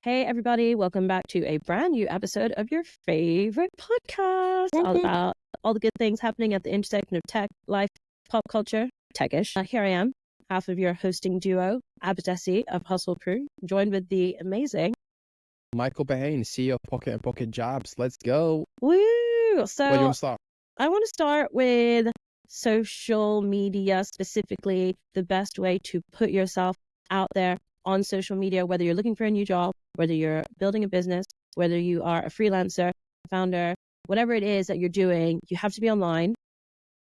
Hey, everybody, welcome back to a brand new episode of your favorite podcast, all about all the good things happening at the intersection of tech, life, pop culture, techish. Here I am, half of your hosting duo, Abadesi of Hustle Crew, joined with the amazing Michael Bahane, CEO of Pocket and Pocket Jobs. Let's go. Woo! Where do you So want to start? I want to start with social media, specifically the best way to put yourself out there on social media, whether you're looking for a new job, whether you're building a business, whether you are a freelancer, founder, whatever it is that you're doing, you have to be online.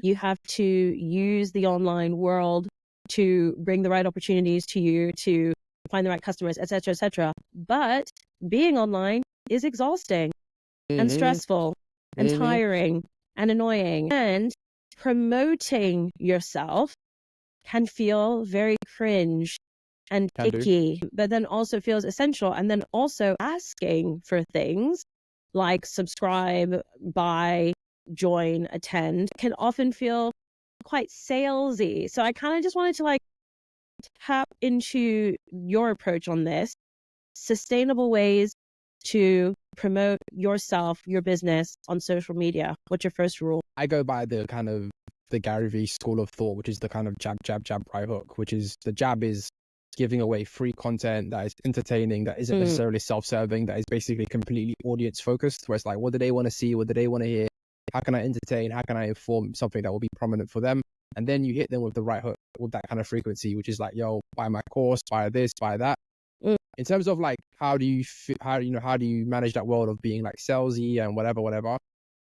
You have to use the online world to bring the right opportunities to you, to find the right customers, etc., etc. But being online is exhausting and stressful and tiring and annoying. And promoting yourself can feel very cringe and Can do. icky, but then also feels essential. And then also asking for things like subscribe, buy, join, attend can often feel quite salesy. So I kind of just wanted to tap into your approach on this. Sustainable ways to promote yourself, your business on social media. What's your first rule? I go by the kind of the Gary Vee school of thought, which is the kind of jab, jab, jab, right hook, which is the jab is giving away free content that is entertaining, that isn't necessarily self-serving, that is basically completely audience focused, where it's like, what do they want to see? What do they want to hear? How can I entertain? How can I inform something that will be prominent for them? And then you hit them with the right hook, with that kind of frequency, which is like, yo, buy my course, buy this, buy that. In terms of how do you manage that world of being like salesy and whatever.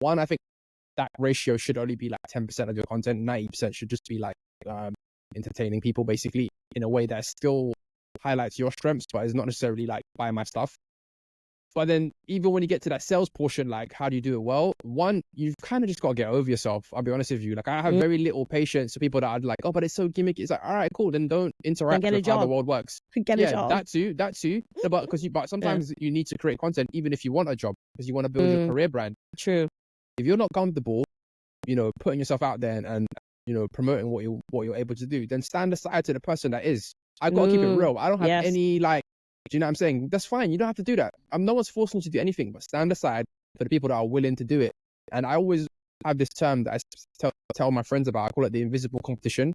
One, I think that ratio should only be like 10% of your content. 90% should just be entertaining people basically in a way that still highlights your strengths, but is not necessarily like buy my stuff. But then even when you get to that sales portion, how do you do it well? One, you've kind of just got to get over yourself. I'll be honest with you. I have very little patience for people that are like, oh, but it's so gimmicky. It's like, all right, cool. Then don't interact with how the world works. Get a job. That too. No, but sometimes you need to create content even if you want a job, because you want to build your career brand. True. If you're not comfortable, putting yourself out there and promoting what you're able to do, then stand aside to the person that is. I got to keep it real. I don't have any do you know what I'm saying? That's fine. You don't have to do that. No one's forcing you to do anything, but stand aside for the people that are willing to do it. And I always have this term that I tell my friends about. I call it the invisible competition.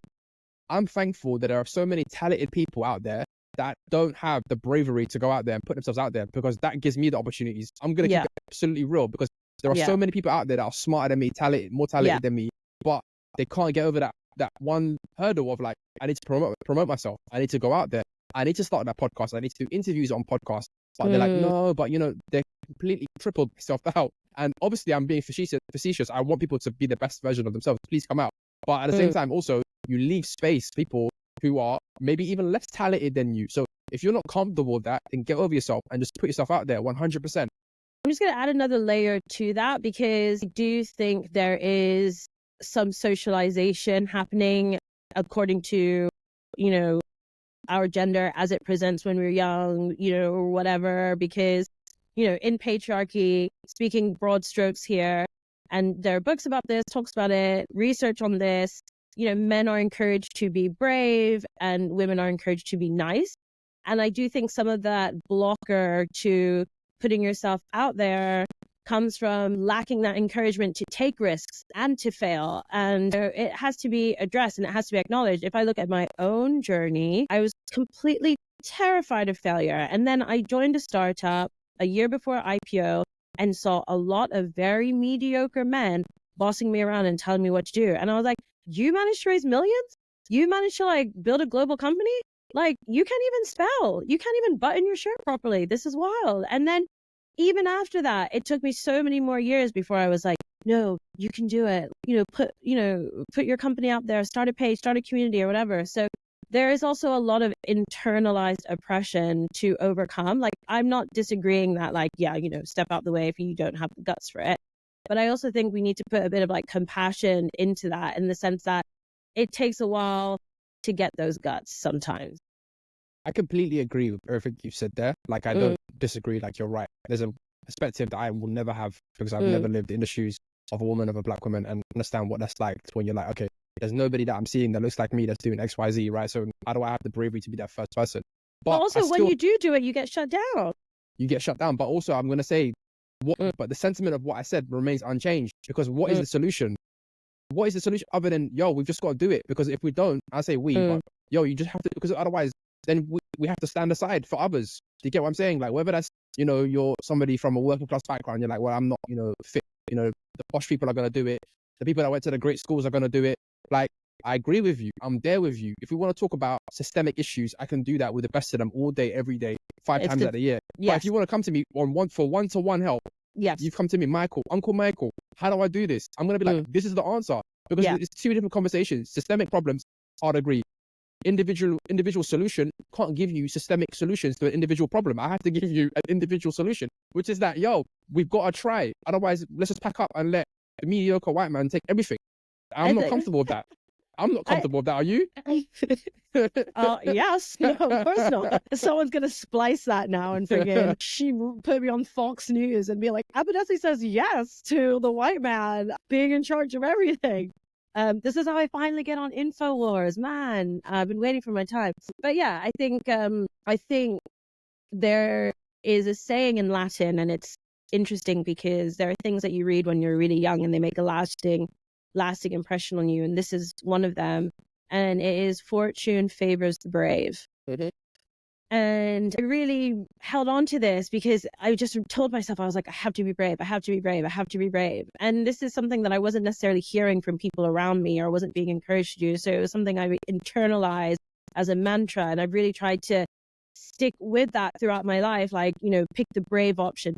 I'm thankful that there are so many talented people out there that don't have the bravery to go out there and put themselves out there, because that gives me the opportunities. I'm going to keep it absolutely real, because there are so many people out there that are smarter than me, more talented than me, but they can't get over that one hurdle of I need to promote myself. I need to go out there. I need to start that podcast. I need to do interviews on podcasts. But they're like, no, but they're completely tripled myself out. And obviously I'm being facetious. I want people to be the best version of themselves. Please come out. But at the same time, also, you leave space for people who are maybe even less talented than you. So if you're not comfortable with that, then get over yourself and just put yourself out there 100%. I'm just going to add another layer to that, because I do think there is some socialization happening according to, our gender as it presents when we're young, or whatever, because, in patriarchy, speaking broad strokes here, and there are books about this, talks about it, research on this, men are encouraged to be brave and women are encouraged to be nice. And I do think some of that blocker to putting yourself out there comes from lacking that encouragement to take risks and to fail. And it has to be addressed and it has to be acknowledged. If I look at my own journey, I was completely terrified of failure. And then I joined a startup a year before IPO and saw a lot of very mediocre men bossing me around and telling me what to do. And I was like, you managed to raise millions? You managed to build a global company? You can't even spell. You can't even button your shirt properly. This is wild. And then even after that, it took me so many more years before I was like, no, you can do it. Put your company out there, start a page, start a community or whatever. So there is also a lot of internalized oppression to overcome. I'm not disagreeing that step out the way if you don't have the guts for it. But I also think we need to put a bit of compassion into that, in the sense that it takes a while to get those guts sometimes. I completely agree with everything you said there. I don't disagree. You're right. There's a perspective that I will never have, because I've never lived in the shoes of a woman, of a black woman, and understand what that's like when you're okay, there's nobody that I'm seeing that looks like me that's doing X, Y, Z, right? So how do I have the bravery to be that first person? But also, when you do it, you get shut down. you get shut down. But also, I'm going to say, but the sentiment of what I said remains unchanged, because what is the solution? What is the solution other than, yo, we've just got to do it? Because if we don't, I say we, but yo, you just have to, because otherwise, then we have to stand aside for others. Do you get what I'm saying? Like, whether that's, you know, you're somebody from a working class background, you're like, well, I'm not, you know, fit. You know, the posh people are going to do it. The people that went to the great schools are going to do it. Like, I agree with you. I'm there with you. If we want to talk about systemic issues, I can do that with the best of them all day, every day, 5 times out of the year. Yes. But if you want to come to me for one-to-one help, yes, you've come to me, Uncle Michael, how do I do this? I'm going to be like, this is the answer. Because it's 2 different conversations. Systemic problems, I'd agree. Individual solution can't give you systemic solutions to an individual problem. I have to give you an individual solution, which is that, yo, we've got to try. Otherwise, let's just pack up and let the mediocre white man take everything. I'm not comfortable with that. I'm not comfortable with that. Are you? Yes. No, of course not. Someone's going to splice that now and forget. She put me on Fox News and be like, Abadesi says yes to the white man being in charge of everything. This is how I finally get on InfoWars. Man, I've been waiting for my time. But yeah, I think there is a saying in Latin, and it's interesting because there are things that you read when you're really young and they make a lasting impression on you. And this is one of them. And it is fortune favors the brave. Mm-hmm. And I really held on to this because I just told myself, I was like, I have to be brave. I have to be brave. I have to be brave. And this is something that I wasn't necessarily hearing from people around me or wasn't being encouraged to do. So it was something I internalized as a mantra. And I've really tried to stick with that throughout my life. Like, you know, pick the brave option,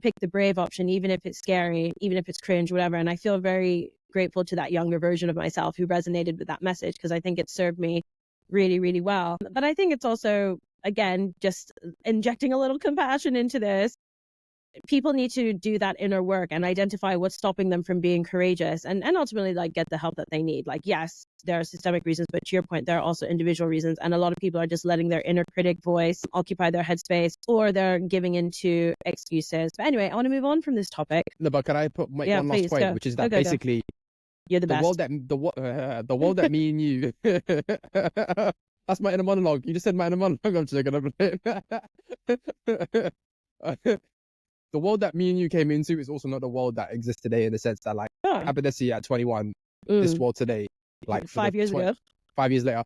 even if it's scary, even if it's cringe, whatever. And I feel very grateful to that younger version of myself who resonated with that message, because I think it served me really, really well. But I think it's also, again, just injecting a little compassion into this. People need to do that inner work and identify what's stopping them from being courageous and ultimately like get the help that they need. Like, yes, there are systemic reasons, but to your point, there are also individual reasons. And a lot of people are just letting their inner critic voice occupy their headspace, or they're giving into excuses. But anyway, I want to move on from this topic. No, but can I make one last point, which is that basically you're the best. The world that me and you that's my inner monologue. You just said my inner monologue. I'm just gonna the world that me and you came into is also not the world that exists today, in the sense that, like, Abadesi at 21, this world today, like 5 years ago, 5 years later.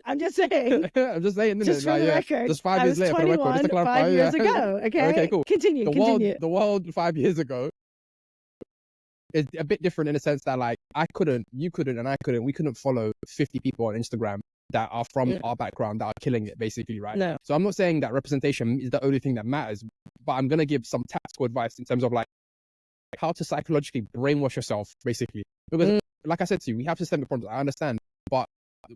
I'm just saying. I'm just saying. Just for the record. Just 5 years later. 21, just to clarify, 5 years ago. Okay. Okay, cool. Continue. The world 5 years ago is a bit different in the sense that, like, you couldn't, and I couldn't. We couldn't follow 50 people on Instagram that are from our background that are killing it, basically, right? No. So I'm not saying that representation is the only thing that matters, but I'm gonna give some tactical advice in terms of, like, how to psychologically brainwash yourself, basically. Because, like I said to you, we have systemic problems. I understand, but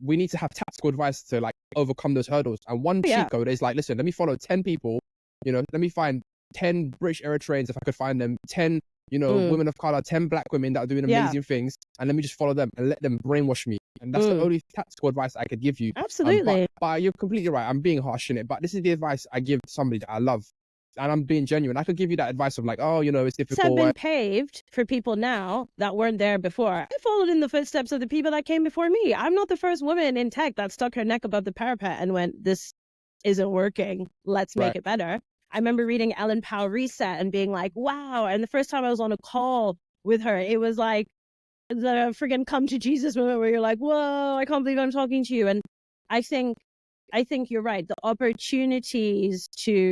we need to have tactical advice to, like, overcome those hurdles. And one cheat code is, like, listen, let me follow 10 people. You know, let me find 10 British Eritreans if I could find them, 10 women of color, 10 black women that are doing amazing things, and let me just follow them and let them brainwash me. And that's the only tactical advice I could give you. Absolutely. But you're completely right. I'm being harsh in it, but this is the advice I give to somebody that I love. And I'm being genuine. I could give you that advice of, like, oh, you know, it's difficult. It's been paved for people now that weren't there before. I followed in the footsteps of the people that came before me. I'm not the first woman in tech that stuck her neck above the parapet and went, this isn't working. Let's make it better. I remember reading Ellen Pao Reset and being like, wow. And the first time I was on a call with her, it was like the friggin' come to Jesus moment where you're like, whoa, I can't believe I'm talking to you. And I think you're right. The opportunities to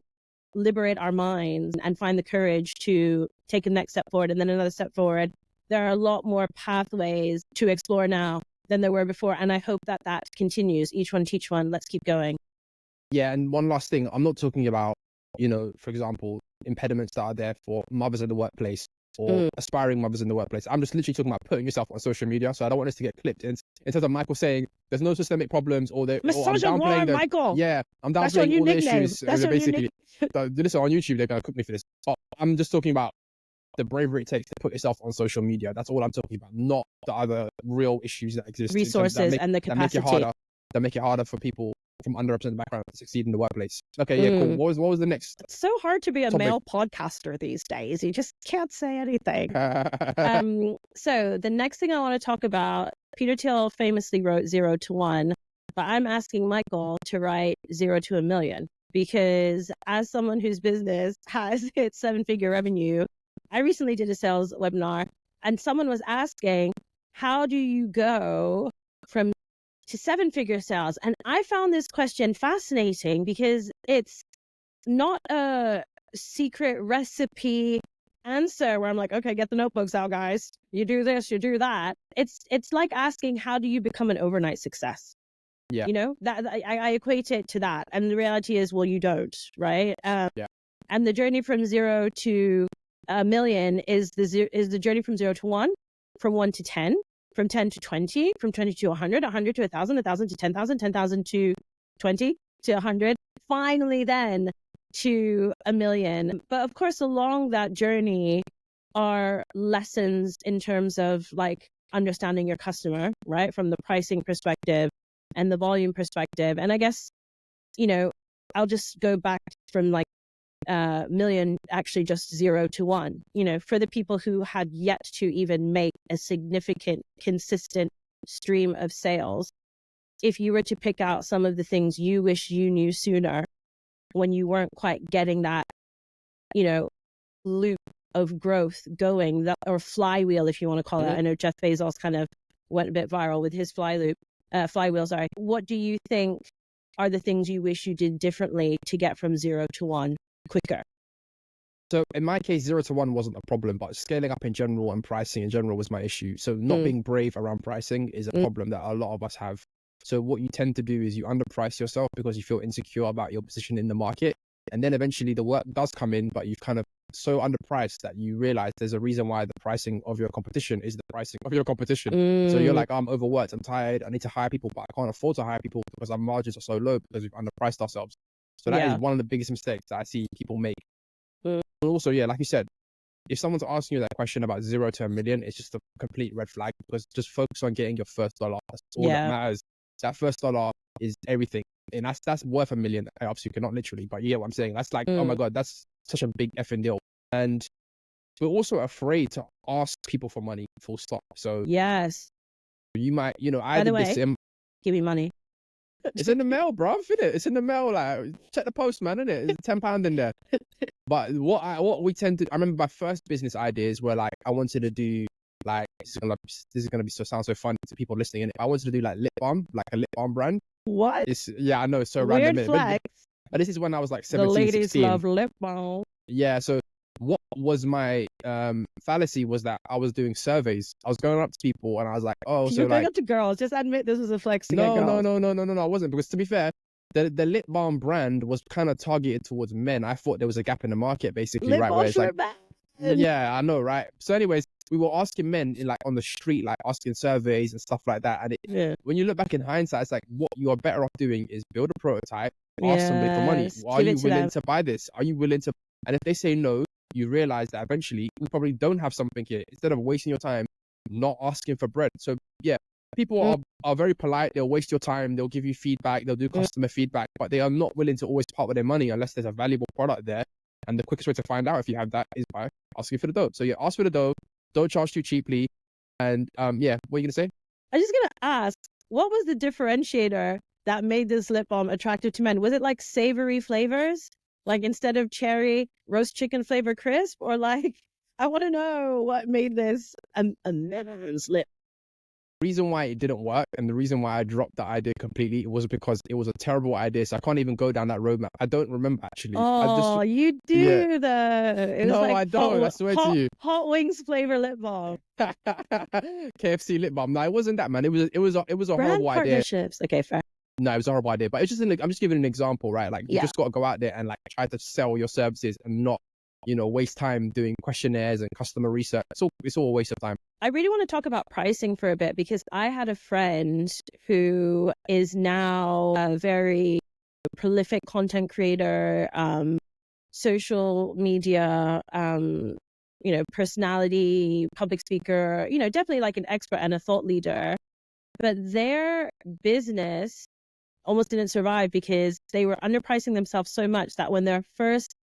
liberate our minds and find the courage to take a next step forward and then another step forward. There are a lot more pathways to explore now than there were before. And I hope that continues. Each one teach one. Let's keep going. Yeah. And one last thing, I'm not talking about, you know, for example, impediments that are there for mothers in the workplace or aspiring mothers in the workplace. I'm just literally talking about putting yourself on social media. So I don't want us to get clipped in terms of Michael saying there's no systemic problems or I'm downplaying them. Michael. Yeah, I'm downplaying all the issues. Basically, listen, on YouTube, they're going to cook me for this. But I'm just talking about the bravery it takes to put yourself on social media. That's all I'm talking about, not the other real issues that exist. Resources and the capacity. That make it harder for people from underrepresented background to succeed in the workplace. Okay, yeah, cool. What was the next? It's so hard to be a male podcaster these days. You just can't say anything. So the next thing I want to talk about, Peter Thiel famously wrote 0 to 1, but I'm asking Michael to write 0 to 1 million. because as someone whose business has hit 7-figure revenue, I recently did a sales webinar and someone was asking, how do you go from to 7-figure sales? And I found this question fascinating because it's not a secret recipe answer where I'm like, okay, get the notebooks out, guys. You do this, you do that. It's like asking, how do you become an overnight success? Yeah. You know, that I equate it to that. And the reality is, well, you don't, right? Yeah. And the journey from 0 to a million is the journey from 0 to 1, from 1 to 10, from 10 to 20, from 20 to 100, 100 to 1,000, 1,000 to 10,000, 10,000 to 20 to 100, finally then to a million. But of course, along that journey are lessons in terms of like understanding your customer, right? From the pricing perspective and the volume perspective. And I guess, you know, I'll just go back from like million, actually just 0 to 1, you know, for the people who had yet to even make a significant, consistent stream of sales. If you were to pick out some of the things you wish you knew sooner when you weren't quite getting that, you know, loop of growth going, or flywheel, if you want to call it. I know Jeff Bezos kind of went a bit viral with his flywheel. What do you think are the things you wish you did differently to get from 0 to 1 quicker? So in my case, 0 to 1 wasn't a problem, but scaling up in general and pricing in general was my issue. So not being brave around pricing is a problem that a lot of us have. So what you tend to do is you underprice yourself because you feel insecure about your position in the market. And then eventually the work does come in, but you've kind of so underpriced that you realize there's a reason why the pricing of your competition is the pricing of your competition. So you're like, I'm overworked, I'm tired, I need to hire people, but I can't afford to hire people because our margins are so low because we've underpriced ourselves. So that is one of the biggest mistakes that I see people make. And also, yeah, like you said, if someone's asking you that question about 0 to a million, it's just a complete red flag, because just focus on getting your first dollar. That's all that matters. That first dollar is everything. And that's worth $1 million. Obviously, you cannot literally, but you get what I'm saying. That's like, oh my God, that's such a big effing deal. And we're also afraid to ask people for money, full stop. So yes, you might, you know, by the way, give me money. It's in the mail, bro. It's in the mail. Like, check the postman, innit? It's £10 in there. But what we tend to, I remember my first business ideas were like, I wanted to do like, this is gonna be sound so funny to people listening. I wanted to do like lip balm, like a lip balm brand. What? Yeah, I know, it's so weird random. Flex. But this is when I was like 17, the ladies 16. love lip balm. Yeah, so what was my fallacy was that I was doing surveys. I was going up to people and I was like, oh, You're going up to girls. Just admit this was a flex to get girls. No, I wasn't. Because to be fair, the lip balm brand was kind of targeted towards men. I thought there was a gap in the market, basically, lip right? Where it's like, bad. Yeah, I know, right? So anyways, we were asking men in, like, on the street, like asking surveys and stuff like that. And when you look back in hindsight, it's like, what you are better off doing is build a prototype, ask somebody for money. Are you willing to buy this? Are you willing to? And if they say no, you realize that eventually we probably don't have something here. Instead of wasting your time not asking for bread. So yeah, people are very polite. They'll waste your time. They'll give you feedback. They'll do customer feedback, but they are not willing to always part with their money unless there's a valuable product there. And the quickest way to find out if you have that is by asking for the dough. So yeah, ask for the dough. Don't charge too cheaply. And yeah, what are you gonna say? I was just gonna ask, what was the differentiator that made this lip balm attractive to men? Was it like savory flavors? Like instead of cherry, roast chicken flavor crisp? Or like, I want to know what made this a men's lip. The reason why it didn't work and the reason why I dropped the idea completely was because it was a terrible idea. So I can't even go down that roadmap. I don't remember, actually. Oh, you do though. No, like I don't. I swear to you. Hot wings flavor lip balm. KFC lip balm. No, it wasn't that, man. It was a Brand horrible partnerships. idea. Okay, fair. No, it was a horrible idea. But it's just I'm just giving an example, right? Like, you just got to go out there and like try to sell your services and not, you know, waste time doing questionnaires and customer research. It's all a waste of time. I really want to talk about pricing for a bit, because I had a friend who is now a very prolific content creator, social media, you know, personality, public speaker, you know, definitely like an expert and a thought leader. But their business almost didn't survive because they were underpricing themselves so much that when their first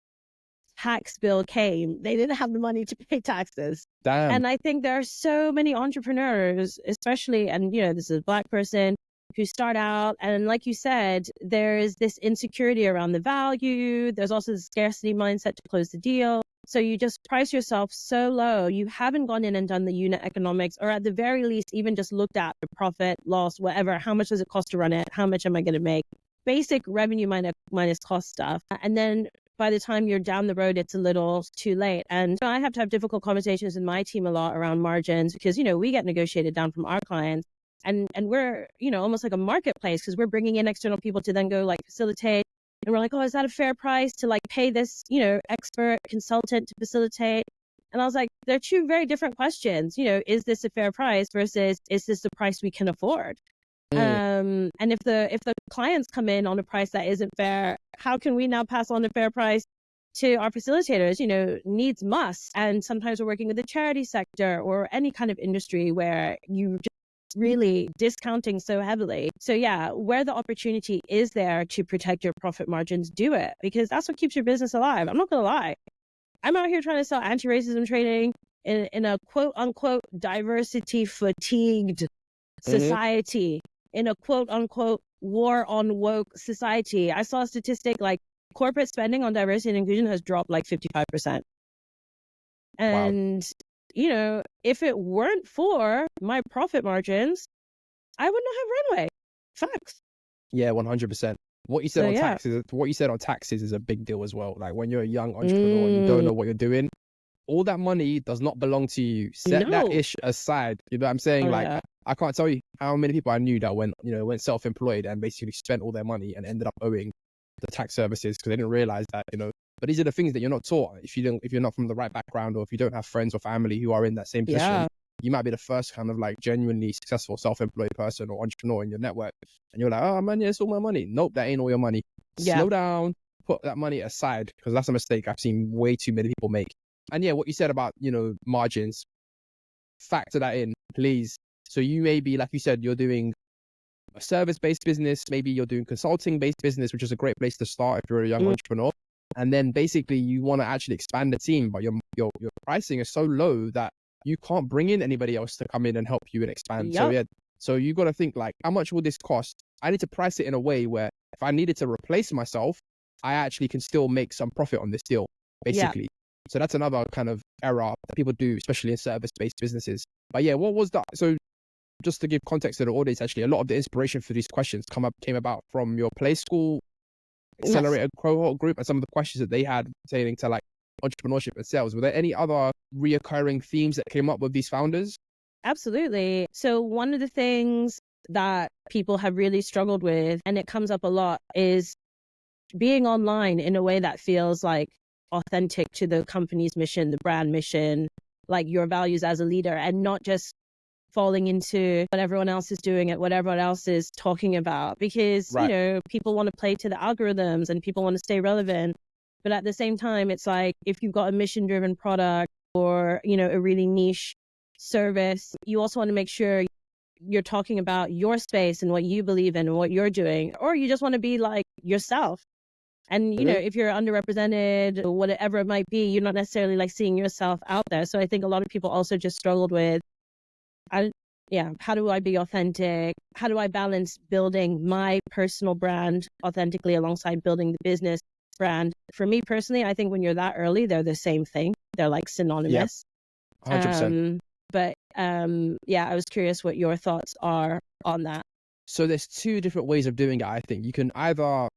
tax bill came, they didn't have the money to pay taxes. Damn. And I think there are so many entrepreneurs, especially, and you know, this is a Black person who start out, and like you said, there's this insecurity around the value. There's also the scarcity mindset to close the deal. So you just price yourself so low. You haven't gone in and done the unit economics, or at the very least, even just looked at the profit, loss, whatever. How much does it cost to run it? How much am I going to make? Basic revenue minus cost stuff. And then by the time you're down the road, it's a little too late. And I have to have difficult conversations with my team a lot around margins because, we get negotiated down from our clients. And we're, almost like a marketplace because we're bringing in external people to then go like facilitate. And we're like, oh, is that a fair price to like pay this, expert consultant to facilitate? And I was like, they're two very different questions. Is this a fair price versus is this the price we can afford? And if the clients come in on a price that isn't fair, how can we now pass on a fair price to our facilitators? Needs must. And sometimes we're working with the charity sector or any kind of industry where you just really discounting so heavily. So yeah, where the opportunity is there to protect your profit margins, do it, because that's what keeps your business alive. I'm not gonna lie. I'm out here trying to sell anti-racism training in a quote unquote diversity fatigued society, in a quote unquote war on woke society. I saw a statistic like corporate spending on diversity and inclusion has dropped like 55%. And wow. If it weren't for my profit margins, I would not have runway. Facts. Yeah, 100%. What you said on taxes is a big deal as well. Like when you're a young entrepreneur and you don't know what you're doing, all that money does not belong to you. Set that ish aside. You know what I'm saying? I can't tell you how many people I knew that went self-employed and basically spent all their money and ended up owing the tax services because they didn't realize that, But these are the things that you're not taught. If you're not from the right background, or if you don't have friends or family who are in that same position, you might be the first kind of like genuinely successful self-employed person or entrepreneur in your network. And you're like, oh man, yeah, it's all my money. Nope, that ain't all your money. Slow down, put that money aside, because that's a mistake I've seen way too many people make. And yeah, what you said about, margins, factor that in, please. So you may be, like you said, you're doing a service-based business. Maybe you're doing consulting-based business, which is a great place to start if you're a young entrepreneur. And then basically you want to actually expand the team, but your pricing is so low that you can't bring in anybody else to come in and help you and expand. So you got to think like, how much will this cost? I need to price it in a way where if I needed to replace myself, I actually can still make some profit on this deal, basically. Yeah. So that's another kind of error that people do, especially in service-based businesses. But yeah, what was that? So just to give context to the audience, actually, a lot of the inspiration for these questions came about from your Play School Accelerator cohort group and some of the questions that they had pertaining to like entrepreneurship and sales. Were there any other reoccurring themes that came up with these founders? Absolutely. So one of the things that people have really struggled with, and it comes up a lot, is being online in a way that feels like authentic to the company's mission, the brand mission, like your values as a leader, and not just falling into what everyone else is doing at what everyone else is talking about, because people want to play to the algorithms and people want to stay relevant. But at the same time, it's like if you've got a mission driven product or a really niche service, you also want to make sure you're talking about your space and what you believe in and what you're doing, or you just want to be like yourself. And if you're underrepresented or whatever it might be, you're not necessarily like seeing yourself out there. So I think a lot of people also just struggled with how do I be authentic? How do I balance building my personal brand authentically alongside building the business brand? For me personally, I think when you're that early, they're the same thing. They're like synonymous. Yep. 100%. But I was curious what your thoughts are on that. So there's two different ways of doing it. I think you can either,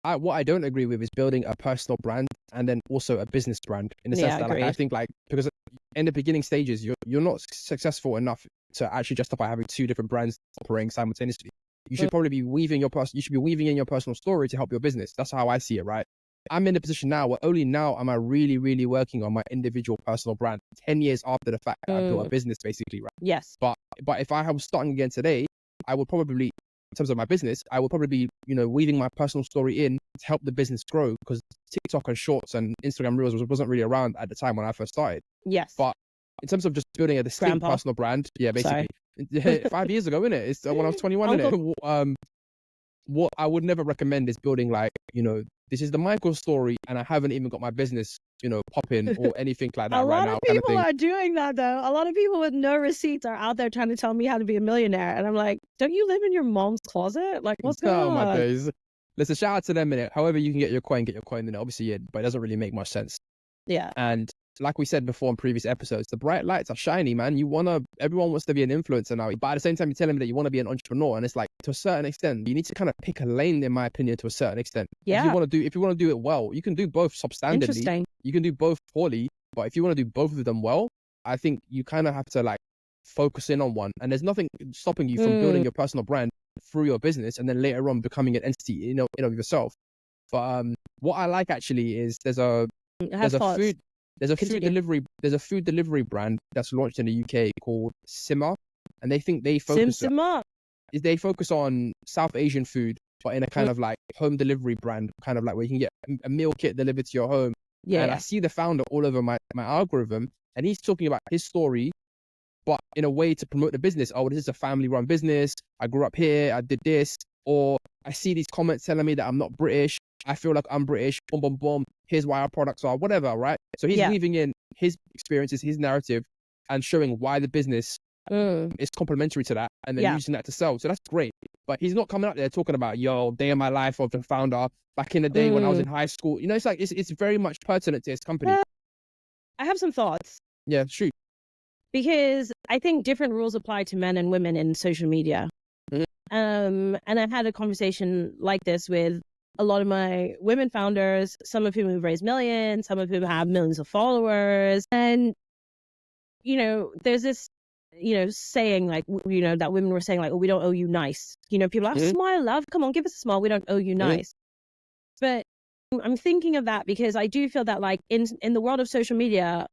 what I don't agree with is building a personal brand and then also a business brand, in the sense that I think because in the beginning stages, you're not successful enough to actually justify having two different brands operating simultaneously. You should probably be weaving in your personal story to help your business. That's how I see it, right? I'm in a position now where only now am I really, really working on my individual personal brand 10 years after the fact that I built a business, basically, right? Yes. But if I was starting again today, I would probably, in terms of my business, I would probably be, weaving my personal story in to help the business grow, because TikTok and Shorts and Instagram Reels wasn't really around at the time when I first started. Yes. But in terms of just building a distinct personal brand, basically, 5 years ago, innit? It's when I was 21, innit? What I would never recommend is building this is the Michael story, and I haven't even got my business popping or anything like that A right lot now. of people are doing that though. A lot of people with no receipts are out there trying to tell me how to be a millionaire, and I'm like, don't you live in your mom's closet? Like, what's going on? Oh my days! Listen, shout out to them in it. However you can get your coin in it. Obviously, yeah, but it doesn't really make much sense. Yeah. And like we said before in previous episodes, the bright lights are shiny, man. Everyone wants to be an influencer now, but at the same time, you're telling me that you want to be an entrepreneur, and it's like, to a certain extent, you need to kind of pick a lane, in my opinion, to a certain extent. Yeah. If you want to do it well, you can do both substandardly. Interesting. You can do both poorly, but if you want to do both of them well, I think you kind of have to like focus in on one. And there's nothing stopping you from building your personal brand through your business, and then later on becoming an entity, yourself. But what I like actually is there's a food delivery brand that's launched in the UK called Simma, and they focus on South Asian food, but in a kind of like home delivery brand, kind of like where you can get a meal kit delivered to your home. Yeah. And I see the founder all over my algorithm, and he's talking about his story, but in a way to promote the business. Oh, this is a family-run business. I grew up here. I did this. Or I see these comments telling me that I'm not British. I feel like I'm British. Boom, boom, boom. Here's why our products are whatever, right? So he's weaving in his experiences, his narrative, and showing why the business is complementary to that, and then using that to sell. So that's great. But he's not coming out there talking about, day in my life of the founder back in the day when I was in high school. It's like it's very much pertinent to his company. I have some thoughts. Yeah, shoot. Because I think different rules apply to men and women in social media. And I've had a conversation like this with a lot of my women founders, some of whom have raised millions, some of whom have millions of followers. And, there's this, saying like, that women were saying like, oh, we don't owe you nice. People are like, smile, love. Come on, give us a smile. We don't owe you nice. But I'm thinking of that because I do feel that like in the world of social media,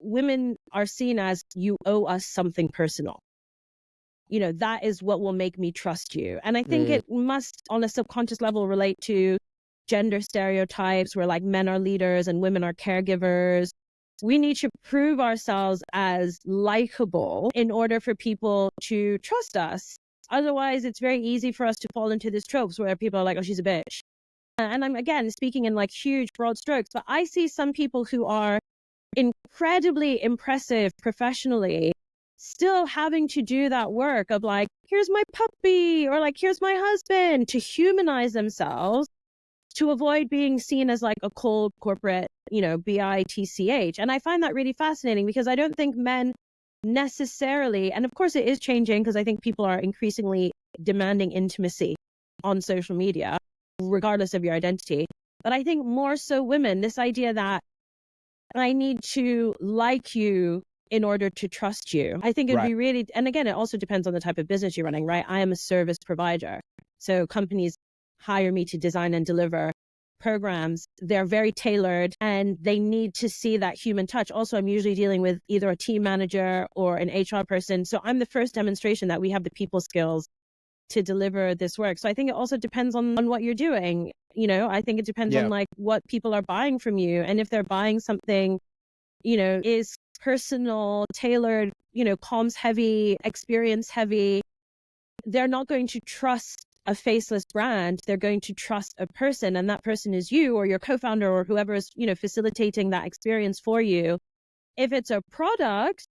women are seen as you owe us something personal. That is what will make me trust you. And I think it must, on a subconscious level, relate to gender stereotypes where like men are leaders and women are caregivers. We need to prove ourselves as likable in order for people to trust us. Otherwise, it's very easy for us to fall into these tropes where people are like, oh, she's a bitch. And I'm, again, speaking in like huge, broad strokes, but I see some people who are incredibly impressive professionally still having to do that work of like, here's my puppy, or like, here's my husband, to humanize themselves, to avoid being seen as like a cold corporate, bitch. And I find that really fascinating because I don't think men necessarily, and of course it is changing because I think people are increasingly demanding intimacy on social media, regardless of your identity. But I think more so women, this idea that I need to like you in order to trust you. I think it'd be really, and again, it also depends on the type of business you're running, right? I am a service provider. So companies hire me to design and deliver programs. They're very tailored and they need to see that human touch. Also, I'm usually dealing with either a team manager or an HR person. So I'm the first demonstration that we have the people skills to deliver this work. So I think it also depends on what you're doing. I think it depends on like what people are buying from you. And if they're buying something, is personal, tailored, comms heavy, experience heavy, they're not going to trust a faceless brand. They're going to trust a person, and that person is you or your co-founder or whoever is, facilitating that experience for you. If it's a product,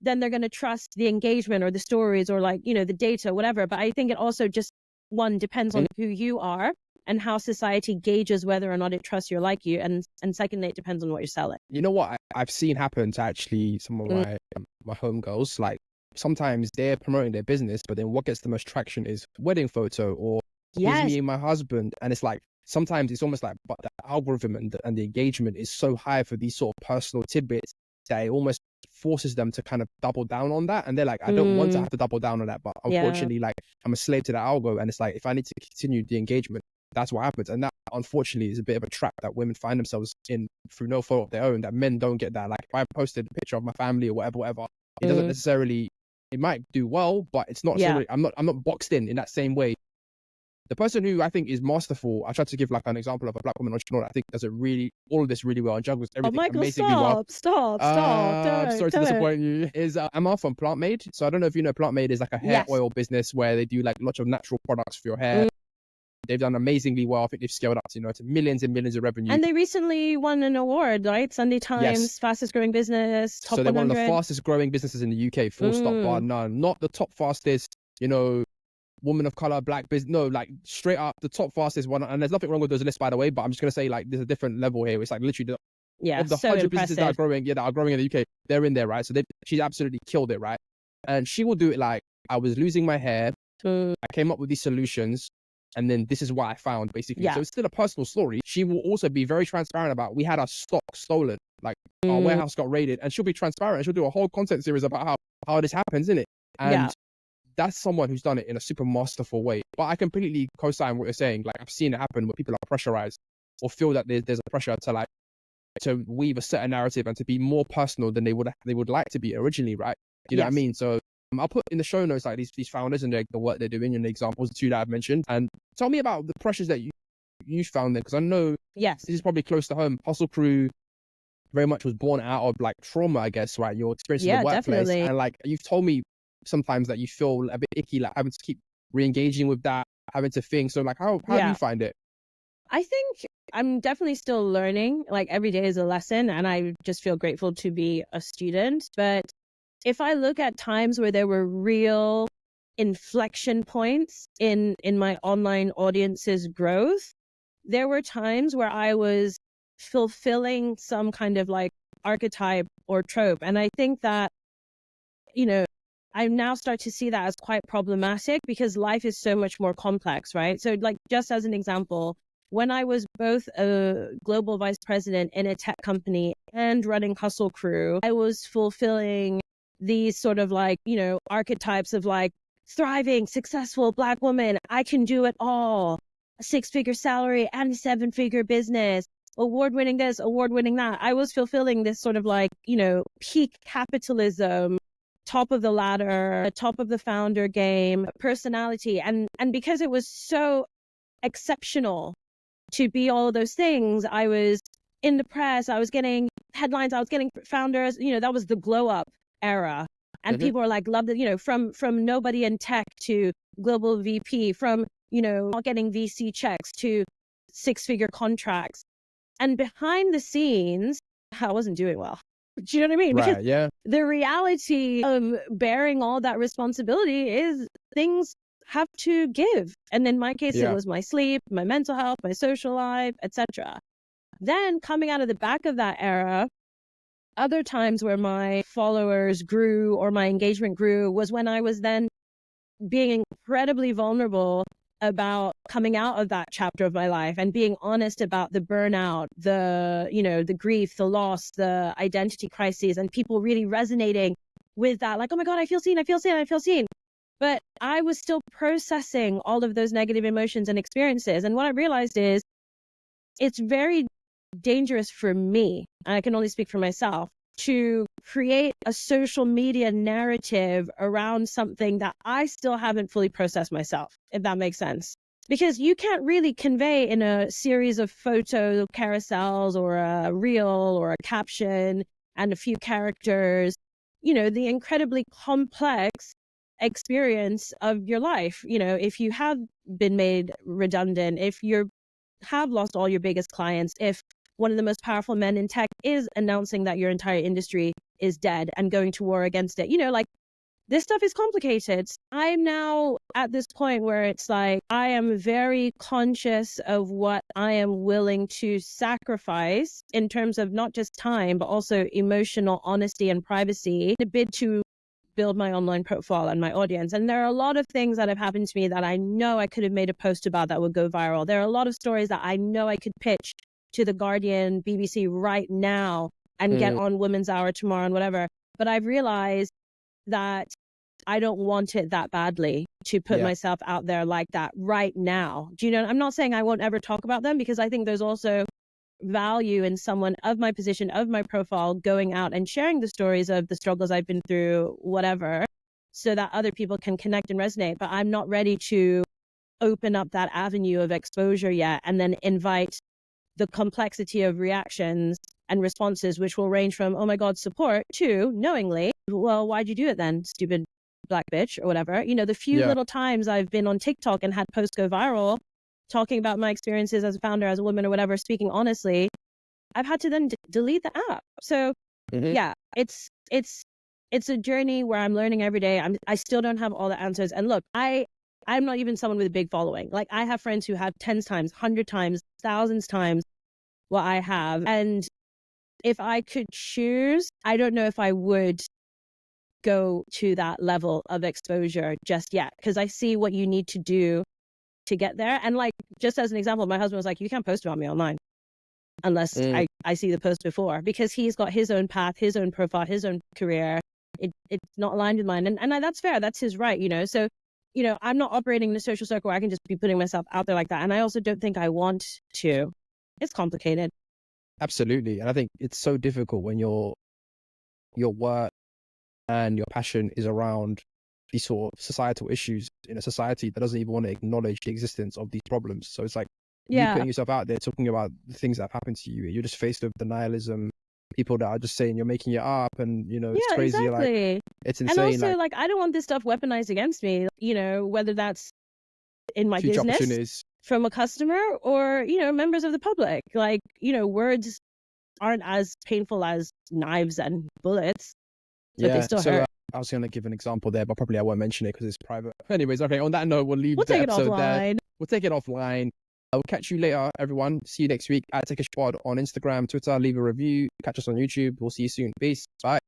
then they're going to trust the engagement or the stories or like, the data, whatever. But I think it also just, one, depends on who you are and how society gauges whether or not it trusts you or like you. And secondly, it depends on what you're selling. You know what I've seen happen to actually some of my homegirls, like sometimes they're promoting their business, but then what gets the most traction is wedding photo or here's me and my husband. And it's like, sometimes it's almost like, but the algorithm and the engagement is so high for these sort of personal tidbits that it almost forces them to kind of double down on that. And they're like, I don't want to have to double down on that, but unfortunately, like I'm a slave to that algo. And it's like, if I need to continue the engagement, that's what happens. And that unfortunately is a bit of a trap that women find themselves in through no fault of their own, that men don't get that. Like if I posted a picture of my family or whatever, it doesn't necessarily, it might do well, but it's not necessarily, I'm not boxed in that same way. The person who I think is masterful, I tried to give like an example of a black woman entrepreneur that I think does it really, all of this really well and juggles everything amazingly well. Stop. Sorry to disappoint you. Is Amal from Plant Made. So I don't know if you know, Plant Made is like a hair oil business where they do like lots of natural products for your hair. they've done amazingly well. I think they've scaled up to, to millions and millions of revenue. And they recently won an award, right? Sunday Times, Yes. fastest growing business, top 100. So they're one of the fastest growing businesses in the UK, full stop, bar none. Not the top fastest, woman of color, black business. No, like straight up the top fastest one. And there's nothing wrong with those lists, by the way, but I'm just going to say, like, there's a different level here. It's like literally of the 100 businesses that are growing in the UK, they're in there, right? So she's absolutely killed it, right? And she will do it like, I was losing my hair. I came up with these solutions. And then this is what I found, basically. Yeah. So it's still a personal story. She will also be very transparent about, we had our stock stolen, like our warehouse got raided, and she'll be transparent. She'll do a whole content series about how this happens, isn't it? And that's someone who's done it in a super masterful way. But I completely co-sign what you're saying. Like, I've seen it happen where people are pressurized or feel that there's a pressure to weave a certain narrative and to be more personal than they would like to be originally, right? You know what I mean? So I'll put in the show notes like these founders and the work they're doing and the examples, the two that I've mentioned. And tell me about the pressures that you found there, because I know this is probably close to home. Hustle Crew very much was born out of like trauma, I guess, right? Your experience in the workplace. Definitely. And like you've told me sometimes that you feel a bit icky, like having to keep re-engaging with that, having to think. So like how do you find it? I think I'm definitely still learning. Like every day is a lesson, and I just feel grateful to be a student. But if I look at times where there were real inflection points in my online audience's growth, there were times where I was fulfilling some kind of like archetype or trope. And I think that, I now start to see that as quite problematic because life is so much more complex, right? So like, just as an example, when I was both a global vice president in a tech company and running Hustle Crew, I was fulfilling these sort of like, archetypes of like thriving, successful Black woman. I can do it all. A 6-figure salary and a 7-figure business, award-winning this, award-winning that. I was fulfilling this sort of like, peak capitalism, top of the ladder, top of the founder game, personality. And because it was so exceptional to be all of those things, I was in the press, I was getting headlines, I was getting founders, that was the glow up era. And people are like, loved it, from nobody in tech to global VP, from, not getting VC checks to 6-figure contracts. And behind the scenes, I wasn't doing well. Do you know what I mean? Right, because the reality of bearing all that responsibility is things have to give. And in my case, it was my sleep, my mental health, my social life, etc. Then coming out of the back of that era, other times where my followers grew or my engagement grew was when I was then being incredibly vulnerable about coming out of that chapter of my life and being honest about the burnout, the grief, the loss, the identity crises, and people really resonating with that. Like, oh my God, I feel seen, I feel seen, I feel seen. But I was still processing all of those negative emotions and experiences. And what I realized is it's very dangerous for me, and I can only speak for myself, to create a social media narrative around something that I still haven't fully processed myself, if that makes sense. Because you can't really convey in a series of photo carousels or a reel or a caption and a few characters, the incredibly complex experience of your life. If you have been made redundant, if you have lost all your biggest clients, if one of the most powerful men in tech is announcing that your entire industry is dead and going to war against it. Like, this stuff is complicated. I'm now at this point where it's like, I am very conscious of what I am willing to sacrifice in terms of not just time, but also emotional honesty and privacy in a bid to build my online profile and my audience. And there are a lot of things that have happened to me that I know I could have made a post about that would go viral. There are a lot of stories that I know I could pitch to The Guardian, BBC right now and get on Women's Hour tomorrow and whatever. But I've realized that I don't want it that badly to put myself out there like that right now. Do you know? I'm not saying I won't ever talk about them, because I think there's also value in someone of my position, of my profile, going out and sharing the stories of the struggles I've been through, whatever, so that other people can connect and resonate. But I'm not ready to open up that avenue of exposure yet and then invite the complexity of reactions and responses, which will range from, oh my God, support, to knowingly, well, why'd you do it then, stupid Black bitch, or whatever. The few little times I've been on TikTok and had posts go viral, talking about my experiences as a founder, as a woman or whatever, speaking honestly, I've had to then delete the app. So yeah, it's a journey where I'm learning every day. I still don't have all the answers. And look, I'm not even someone with a big following. Like, I have friends who have 10 times, 100 times, thousands times what I have. And if I could choose, I don't know if I would go to that level of exposure just yet, because I see what you need to do to get there. And like, just as an example, my husband was like, you can't post about me online unless I see the post before, because he's got his own path, his own profile, his own career. It's not aligned with mine. And that's fair. That's his right, you know? So, you know, I'm not operating in a social circle where I can just be putting myself out there like that. And I also don't think I want to. It's complicated. Absolutely. And I think it's so difficult when your work and your passion is around these sort of societal issues in a society that doesn't even want to acknowledge the existence of these problems. So it's like you putting yourself out there, talking about the things that have happened to you. You're just faced with denialism, people that are just saying you're making it up, and you know, it's crazy. Exactly. Like, it's insane. And also, like, I don't want this stuff weaponized against me, you know, whether that's in my business from a customer or, you know, members of the public. Like, you know, words aren't as painful as knives and bullets, but they still hurt. I was going to give an example there, but probably I won't mention it because it's private. Anyways, okay, on that note, we'll leave the episode there. We'll take it offline. I'll catch you later, everyone. See you next week at TechishPod on Instagram, Twitter. Leave a review. Catch us on YouTube. We'll see you soon. Peace. Bye.